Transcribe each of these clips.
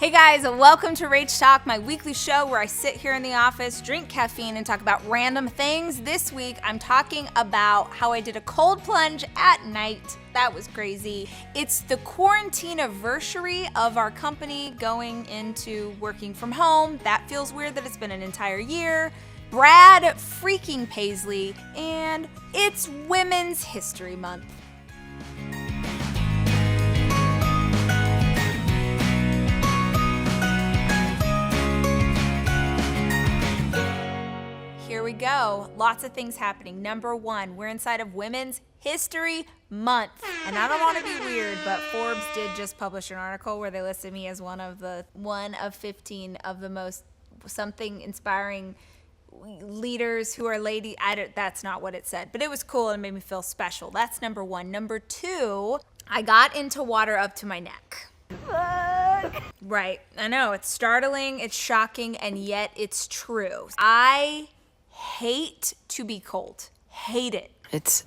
Hey guys, welcome to Rach Talk, my weekly show where I sit here in the office, drink caffeine, and talk about random things. This week, I'm talking about how I did a cold plunge at night. That was crazy. It's the quarantine anniversary of our company going into working from home. That feels weird that it's been an entire year. Brad freaking Paisley, and it's Women's History Month. Here we go. Lots of things happening. Number one, we're inside of Women's History Month. And I don't want to be weird, but Forbes did just publish an article where they listed me as one of 15 of the most something inspiring leaders who are lady. That's not what it said, but it was cool and made me feel special. That's number one. Number two, I got into water up to my neck. Right. I know. It's startling, it's shocking, and yet it's true. I hate to be cold. Hate it. It's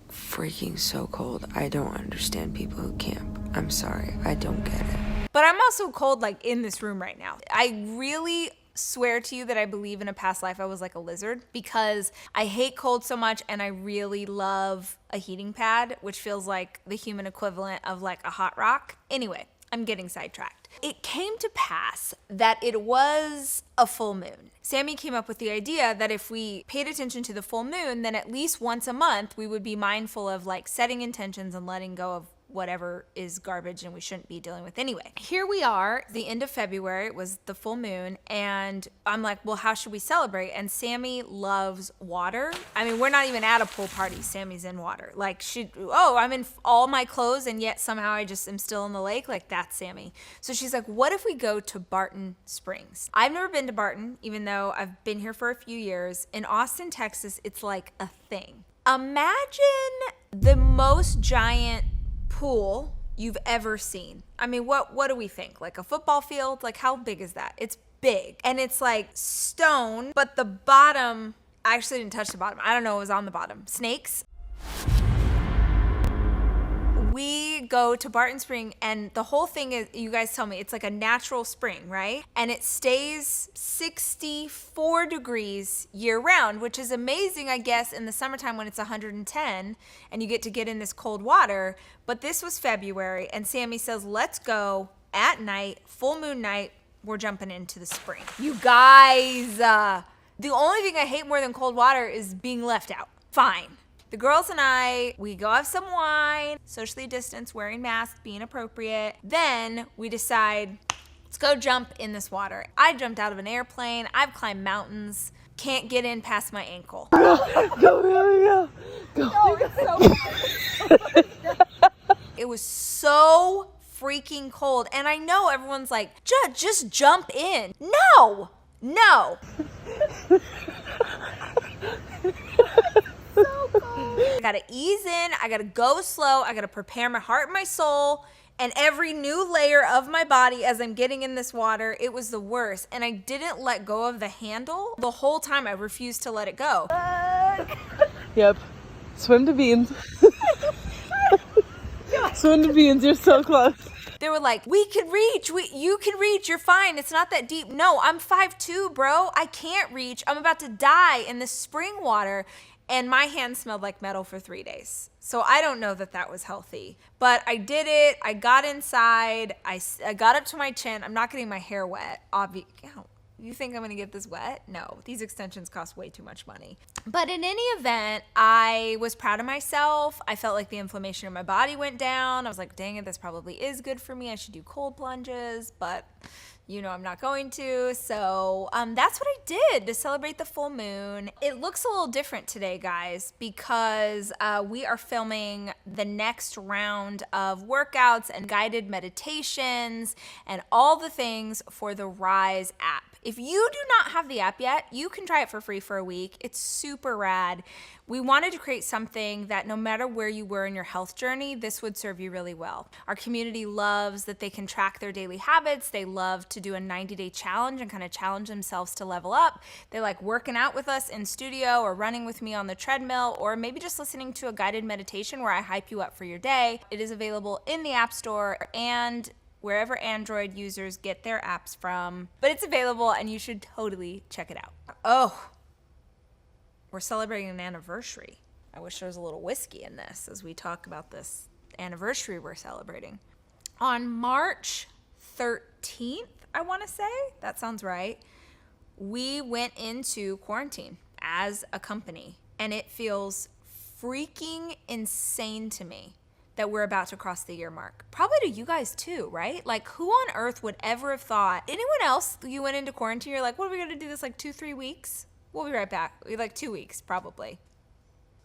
freaking so cold. I don't understand people who camp. I'm sorry. I don't get it. But I'm also cold, like, in this room right now. I really swear to you that I believe in a past life I was like a lizard, because I hate cold so much and I really love a heating pad, which feels like the human equivalent of like a hot rock. Anyway, I'm getting sidetracked. It came to pass that it was a full moon. Sammy came up with the idea that if we paid attention to the full moon, then at least once a month we would be mindful of like setting intentions and letting go of whatever is garbage and we shouldn't be dealing with anyway. Here we are, the end of February, it was the full moon, and I'm like, well, how should we celebrate? And Sammy loves water. I mean, we're not even at a pool party. Sammy's in water. Like, I'm in all my clothes and yet somehow I just am still in the lake. Like, that's Sammy. So she's like, what if we go to Barton Springs? I've never been to Barton, even though I've been here for a few years. In Austin, Texas, it's like a thing. Imagine the most giant pool you've ever seen. I mean, what do we think? Like a football field? Like, how big is that? It's big. And it's like stone, but the bottom, I actually didn't touch the bottom. I don't know what was on the bottom. Snakes. We go to Barton Spring, and the whole thing is, you guys tell me, it's like a natural spring, right? And it stays 64 degrees year round, which is amazing, I guess, in the summertime when it's 110 and you get to get in this cold water. But this was February, and Sammy says, let's go at night, full moon night, we're jumping into the spring. You guys, the only thing I hate more than cold water is being left out. Fine. The girls and I, we go have some wine, socially distanced, wearing masks, being appropriate. Then we decide, let's go jump in this water. I jumped out of an airplane. I've climbed mountains. Can't get in past my ankle. Go. It was so freaking cold. And I know everyone's like, just jump in. No. I gotta ease in, I gotta go slow, I gotta prepare my heart and my soul and every new layer of my body as I'm getting in this water. It was the worst. And I didn't let go of the handle. The whole time I refused to let it go. Yep. Swim to beans. Swim to beans, you're so close. They were like, you can reach, you're fine, it's not that deep. No, I'm 5'2", bro. I can't reach. I'm about to die in this spring water. And my hands smelled like metal for 3 days. So I don't know that that was healthy. But I did it. I got inside. I got up to my chin. I'm not getting my hair wet. You think I'm going to get this wet? No. These extensions cost way too much money. But in any event, I was proud of myself. I felt like the inflammation in my body went down. I was like, dang it, this probably is good for me. I should do cold plunges. But you know I'm not going to. So that's what I did to celebrate the full moon. It looks a little different today, guys, because we are filming the next round of workouts and guided meditations and all the things for the Ryze app. If you do not have the app yet, you can try it for free for a week. It's super rad. We wanted to create something that no matter where you were in your health journey, this would serve you really well. Our community loves that they can track their daily habits. They love to do a 90-day challenge and kind of challenge themselves to level up. They like working out with us in studio or running with me on the treadmill, or maybe just listening to a guided meditation where I hype you up for your day. It is available in the App Store and wherever Android users get their apps from. But it's available and you should totally check it out. Oh, we're celebrating an anniversary. I wish there was a little whiskey in this as we talk about this anniversary we're celebrating. On March 13th, I want to say, that sounds right, we went into quarantine as a company, and it feels freaking insane to me that we're about to cross the year mark. Probably to you guys too, right? Like, who on earth would ever have thought? Anyone else, you went into quarantine, you're like, what are we going to do this, like 2-3 weeks? We'll be right back. Like 2 weeks, probably.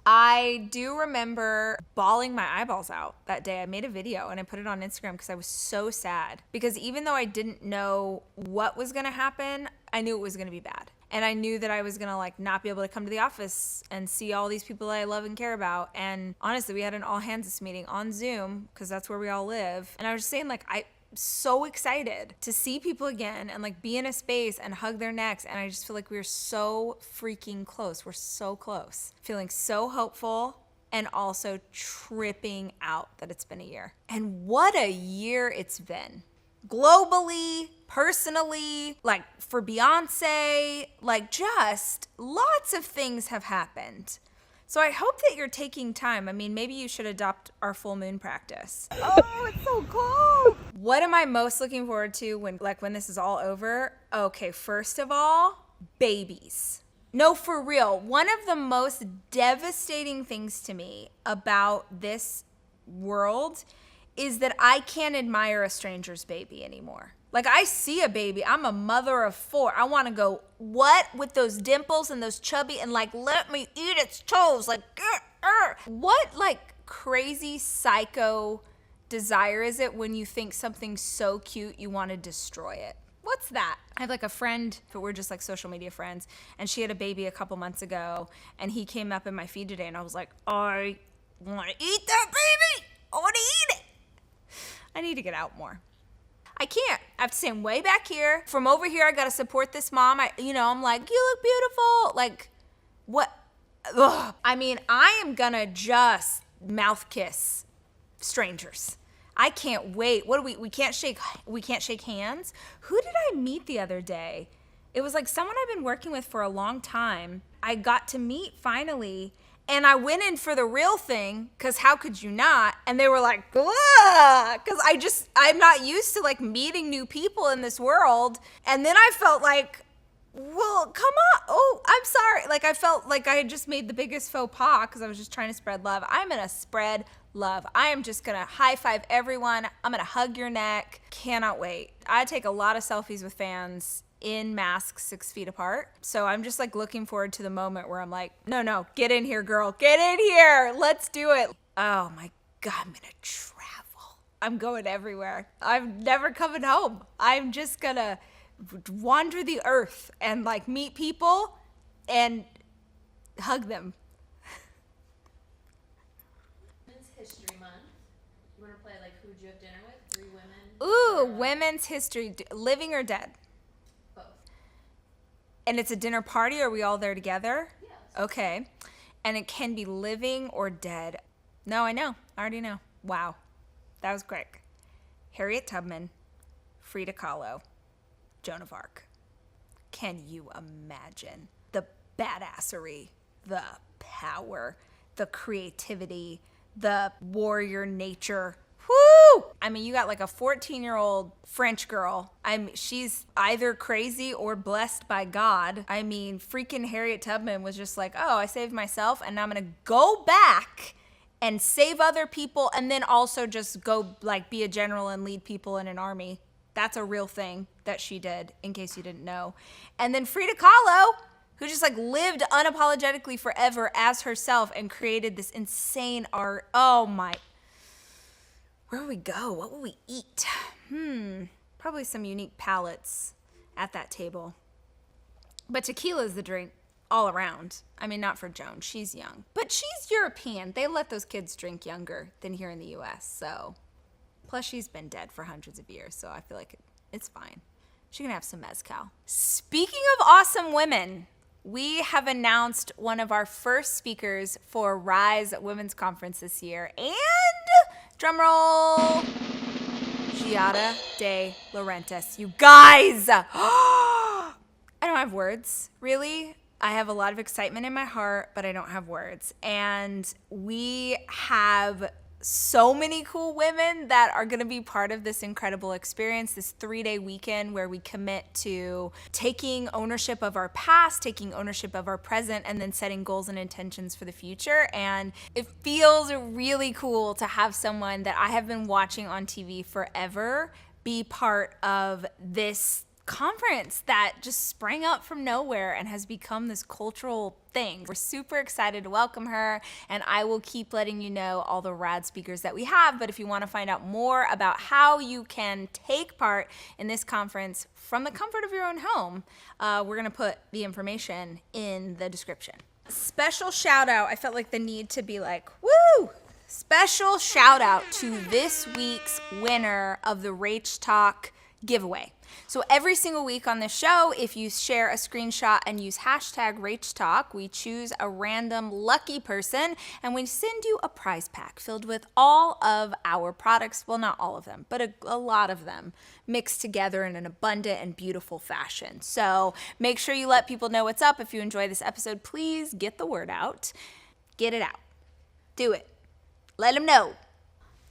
I do remember bawling my eyeballs out that day. I made a video and I put it on Instagram because I was so sad. Because even though I didn't know what was going to happen, I knew it was going to be bad. And I knew that I was going to like not be able to come to the office and see all these people that I love and care about. And honestly, we had an all hands meeting on Zoom because that's where we all live. And I was just saying, like, I'm so excited to see people again and like be in a space and hug their necks. And I just feel like we're so freaking close. We're so close. Feeling so hopeful and also tripping out that it's been a year. And what a year it's been. Globally, personally, like for Beyonce, like just lots of things have happened. So I hope that you're taking time. I mean, maybe you should adopt our full moon practice. Oh, it's so cold. What am I most looking forward to when this is all over? Okay, first of all, babies. No, for real. One of the most devastating things to me about this world is that I can't admire a stranger's baby anymore. Like, I see a baby, I'm a mother of 4. I want to go, what with those dimples and those chubby, and like, let me eat its toes. Like, what like crazy psycho desire is it when you think something's so cute you want to destroy it? What's that? I have like a friend, but we're just like social media friends, and she had a baby a couple months ago, and he came up in my feed today, and I was like, I want to eat that baby. I want to eat it. I need to get out more. I can't. I have to stand way back here. From over here, I got to support this mom. I'm like, you look beautiful. Like, what? Ugh. I mean, I am going to just mouth kiss strangers. I can't wait. What do we can't shake hands. Who did I meet the other day? It was like someone I've been working with for a long time. I got to meet finally. And I went in for the real thing, because how could you not? And they were like, because I'm not used to like meeting new people in this world. And then I felt like, well, come on. Oh, I'm sorry. Like, I felt like I had just made the biggest faux pas because I was just trying to spread love. I'm going to spread love. I am just going to high five everyone. I'm going to hug your neck. Cannot wait. I take a lot of selfies with fans in masks 6 feet apart. So I'm just like looking forward to the moment where I'm like, no, get in here, girl. Get in here. Let's do it. Oh my God, I'm going to travel. I'm going everywhere. I'm never coming home. I'm just going to wander the earth and like meet people and hug them. Women's History Month. You want to play like who'd you have dinner with? 3 women? Ooh, women's history, living or dead? Both. And it's a dinner party? Are we all there together? Yes. Okay. And it can be living or dead. No, I know. I already know. Wow. That was quick. Harriet Tubman, Frida Kahlo, Joan of Arc. Can you imagine the badassery, the power, the creativity, the warrior nature? Woo! I mean, you got like a 14-year-old French girl. She's either crazy or blessed by God. I mean, freaking Harriet Tubman was just like, oh, I saved myself, and now I'm gonna go back and save other people, and then also just go like be a general and lead people in an army. That's a real thing that she did, in case you didn't know. And then Frida Kahlo, who just like lived unapologetically forever as herself and created this insane art. Oh my. Where will we go? What will we eat? Probably some unique palates at that table. But tequila is the drink all around. I mean, not for Joan. She's young. But she's European. They let those kids drink younger than here in the U.S., so. Plus, she's been dead for hundreds of years, so I feel like it's fine. She can have some mezcal. Speaking of awesome women, we have announced one of our first speakers for Ryze Women's Conference this year. And, drumroll, Giada de Laurentiis. You guys! I don't have words, really. I have a lot of excitement in my heart, but I don't have words. And we have so many cool women that are going to be part of this incredible experience, this 3-day weekend where we commit to taking ownership of our past, taking ownership of our present, and then setting goals and intentions for the future. And it feels really cool to have someone that I have been watching on TV forever be part of this conference that just sprang up from nowhere and has become this cultural thing. We're super excited to welcome her, and I will keep letting you know all the rad speakers that we have. But if you want to find out more about how you can take part in this conference from the comfort of your own home, we're going to put the information in the description. Special shout out. I felt like the need to be like, woo! Special shout out to this week's winner of the Rach Talk giveaway. So every single week on this show, if you share a screenshot and use hashtag RachTalk, we choose a random lucky person and we send you a prize pack filled with all of our products. Well, not all of them, but a lot of them mixed together in an abundant and beautiful fashion. So make sure you let people know what's up. If you enjoy this episode, please get the word out. Get it out. Do it. Let them know.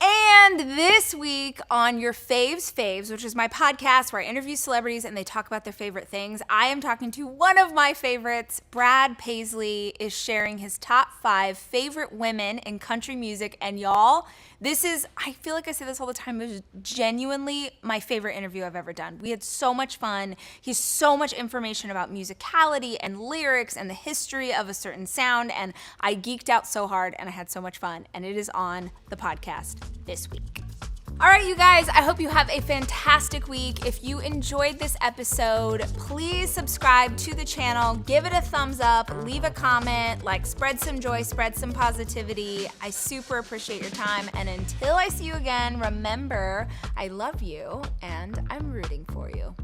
And this week on Your Faves, which is my podcast where I interview celebrities and they talk about their favorite things, I am talking to one of my favorites. Brad Paisley is sharing his top 5 favorite women in country music. And y'all, this is, I feel like I say this all the time, it was genuinely my favorite interview I've ever done. We had so much fun. He has so much information about musicality and lyrics and the history of a certain sound. And I geeked out so hard and I had so much fun. And it is on the podcast this week. All right, you guys, I hope you have a fantastic week. If you enjoyed this episode, please subscribe to the channel, give it a thumbs up, leave a comment, like spread some joy, spread some positivity. I super appreciate your time. And until I see you again, remember, I love you and I'm rooting for you.